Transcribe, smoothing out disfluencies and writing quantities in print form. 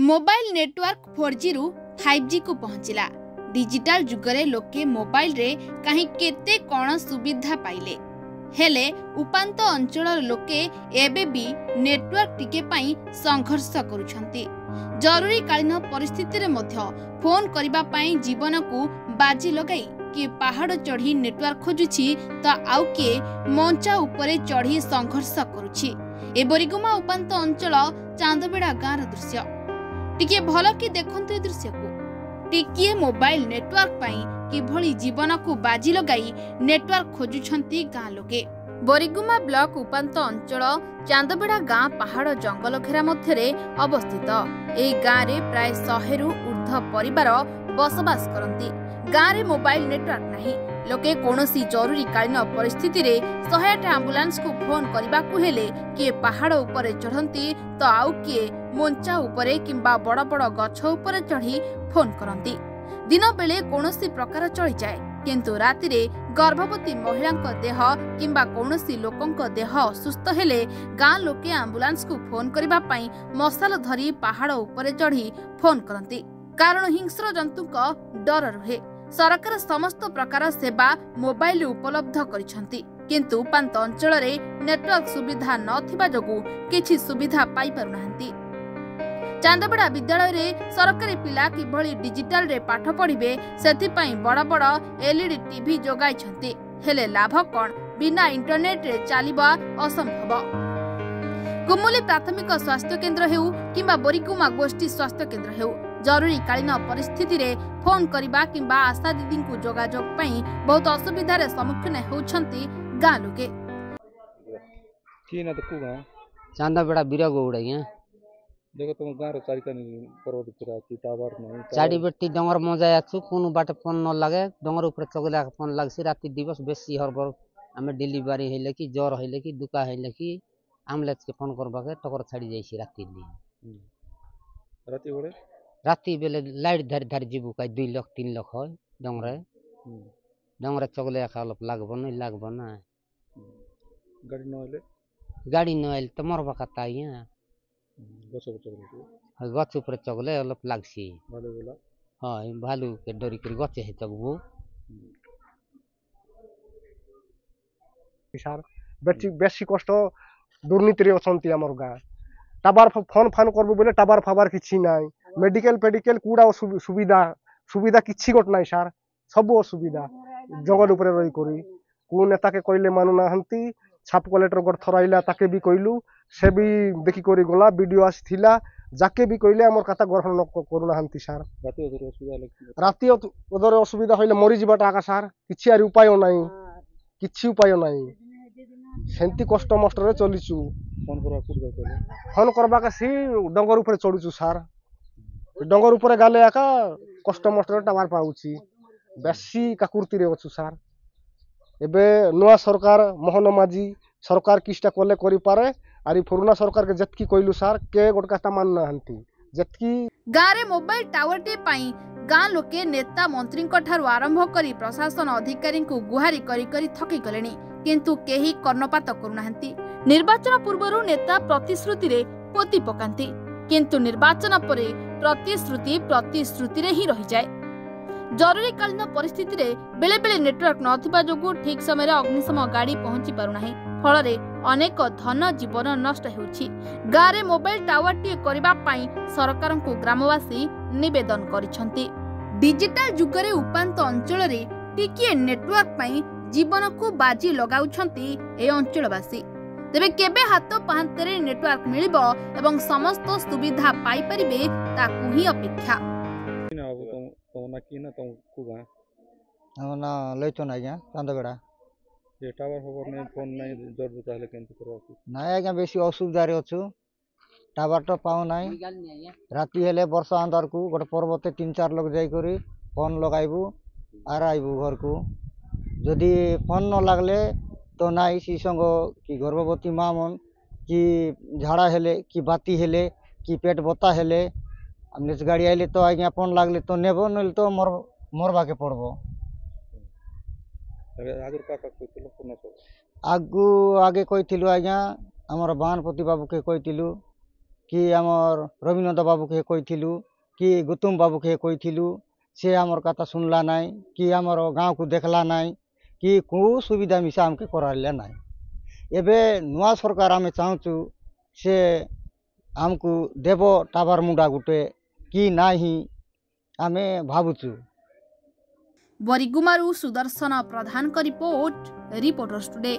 Mobile network 4G रु 5G को पहुंचला। डिजिटल जुगरे लोके मोबाइल रे कहीं केते कोन सुविधा पाइले हेले उपांत अंचल लोके एबे भी नेटवर्क टिके पाई संघर्ष करुछंती। जरूरी कालीन परिस्थिति रे मध्य फोन करिबा पाई जीवन को बाजी लगाई कि पहाड़ चढ़ी नेटवर्क खोजुछि तो आउ किए मंचा उपरे चढ़ी संघर्ष करुछि। ए बोरिगुमा उपांत अंचल चांदबेड़ा गाँव दृश्य टिके भल कि देखंतु। दृश्य को टिके मोबाइल नेटवर्क पाई किभली जीवन को बाजी लगाई नेटवर्क खोजुछंती गाँ लोके। बोरिगुमा ब्लॉक उपांत अंचल चांदबेड़ा गाँ पहाड़ जंगल घेरा मध्यरे अवस्थित। ए गाँव रे प्राय 100 रु ऊर्ध्व परिवार बसवास करती। गाँव रे मोबाइल नेटवर्क नहीं। लोके कोनोसी जरूरी कालीन परिस्थिति रे 108 एम्बुलेंस को फोन करबा को हेले किए पहाड़ उपरे चढ़ंती तो आउ किए मंचा उपरे किंबा बड़ बड़ गछ उपरे चढ़ी फोन करंती। दिन बेले कोनोसी प्रकार चली जाए किंतु राति रे गर्भवती महिलांक देह किंबा कोनोसी लोकंक देह असुस्थ हेले गाँ लोके एम्बुलेंस को फोन करबा पई मसाल धरी पहाड़ उपरे चढ़ी फोन करंती। कारण हिंस्र जंतुक डर रहे। सरकार समस्त प्रकार सेवा मोबाइल उपलब्ध करिसंती किंतु उपांत अंचल रे नेटवर्क सुविधा नथिबा जोगु किछि सुविधा पाई पारुनाहंती। चांदबेड़ा विद्यालय रे सरकारी पिला किभली डिजिटल रे पाठ पढ़िबे सेथि पई बड़ बड़ एलईडी टीवी जोगाइछंती हेले लाभ कोन बिना इंटरनेट रे चलिबा असंभव। कुमुली प्राथमिक स्वास्थ्य केंद्र हेउ किंबा बोरिगुमा गोष्ठी स्वास्थ्य केंद्र हेउ जरूरी कालीन परिस्थिति रे फोन करबा किंबा आशा दीदी को जोगाजोग पई बहुत असुविधा रे सम्मुखीन होउछंती गाँ लोके। की ना तो कुगा चांदबेड़ा बिरगौड़ आज्ञा देखो तुम गाँव चारिकानी पर्वत पूरा टावर नहीं चाड़ी बेटी डंगर मजा आछु कोन बाटे फोन न लागे डंगर ऊपर चगला फोन लागसी राति दिवस बेसी हरबर आमे डिलीवरी हेले कि ज्वर हेले कि दुका हेले कि एम्बुलेंस के फोन करबा के टकर छाड़ी जाईसी राति दिन राति बड़े राति बेले लाइट धर धर जीबू का 2 लाख 3 लाख है डंगरे चगले खालप लागबो नहीं लागबो ना गाड़ी न आइले गाड़ी न आइल त मरबा का ताइया गछ ऊपर चगले अलप लागसी भालू बोला हां भालू के डरी कर गछ है चगबो सार बेसी कष्ट दुर्नीति रे असंती हमर गाँ टावर फोन फान करबो बोले टावर फावर किछि नाही मेडिकल पेडिकल कूड़ा सुविधा किछि गोट नाही सार सब असुविधा जंगल ऊपर रही करी को नेता के कहले मानु नाहंती छाप कलेक्टर गोट थराइला ताके भी कहलु से भी देखि करी गला वीडियो आसीथिला जाके भी कहले हमर कथा ग्रहण न करू नाहंती सार राति ओदर असुविधा होइले मरि जिबाटा आका सार किछि आरि उपाय नाही किछि उपाय नाही सेंती कष्ट मस्ट रे चलिचु फोन करबा का सी डंगर ऊपर चढ़ुचु सार डंगर ऊपर गाले आका कष्ट मस्ट रे टावर पाउची बेसी काकुर्ती रे अछु सार एबे नुआ सरकार मोहन माजी सरकार किस्टा कोले करि पारे आरि पुराना सरकार के जतकी कहलु सार के गोट कथा मान नाहंती जतकी गाँ रे मोबाइल टावर टे पाई गाँ लोके नेता मंत्री ठारू आरंभ करी प्रशासन अधिकारी को गुहारी करी करी थकी गलेनी किंतु केही कर्णपात करुनाहंती। निर्वाचन पूर्वरु नेता प्रतिश्रुति रे पोती पकांती किंतु निर्वाचन परे प्रतिश्रुति रे ही रही जाए। जरूरी कालीन परिस्थिति रे बेले बेले नेटवर्क नथिबा जोगु ठीक समय रे अग्निशम गाड़ी पहुंची पारुनाही फल रे अनेक धन जीवन नष्ट हेउछि। गाँ रे मोबाइल टावर टी करबा पई सरकार को ग्रामवासी निवेदन करिसंती। डिजिटल जुगरे उपांत अंचल रे टिके नेटवर्क पई जीवन को बाजी लगाउछंती ए अंचलवासी। तेबे केबे हाथ पाहांतरे नेटवर्क मिलिबो एवं समस्त सुविधा पाई परिबे ताकू ही अपेक्षा। ना की ना तो कुगा ना लैतो ना आज्ञा चांदबेड़ा ये टावर खबर नहीं फोन नहीं जरूरत है लेकिन तो करवा ना आज्ञा बेसी असुविधा रे अछु टावर तो पाऊ नाही राति हेले वर्षा अंधार को गोटे पर्वते 3-4 लोग जाई करी फोन लगाइबू आर आइबू घर को जदि फोन न लागले तो नाई सी संग कि गर्भवती माँ मन कि झाड़ा हेले कि बाती हेले कि पेट बता हेले हमने गाड़ी आइले तो आज्ञा फोन लागले तो नेबो नल तो मरबा के पड़बो आगु आगे कहिथिलु आज्ञा हमर बानपति बाबू के कहिथिलु कि आमर रविनंद बाबू के कहीलु कि गौतम बाबू के कहीलु से आमर कथा सुनला नाई कि आमर गाँव को देखला नाई कि को सुविधा मिसा आमके कराइला नाई। एबे नुआ सरकार आमे चाहूँ से आमको देव टावर मुंडा गुटे कि नाही आमे भावुचु। बरिगुमारू सुदर्शन प्रधान का रिपोर्ट, रिपोर्टर्स टुडे।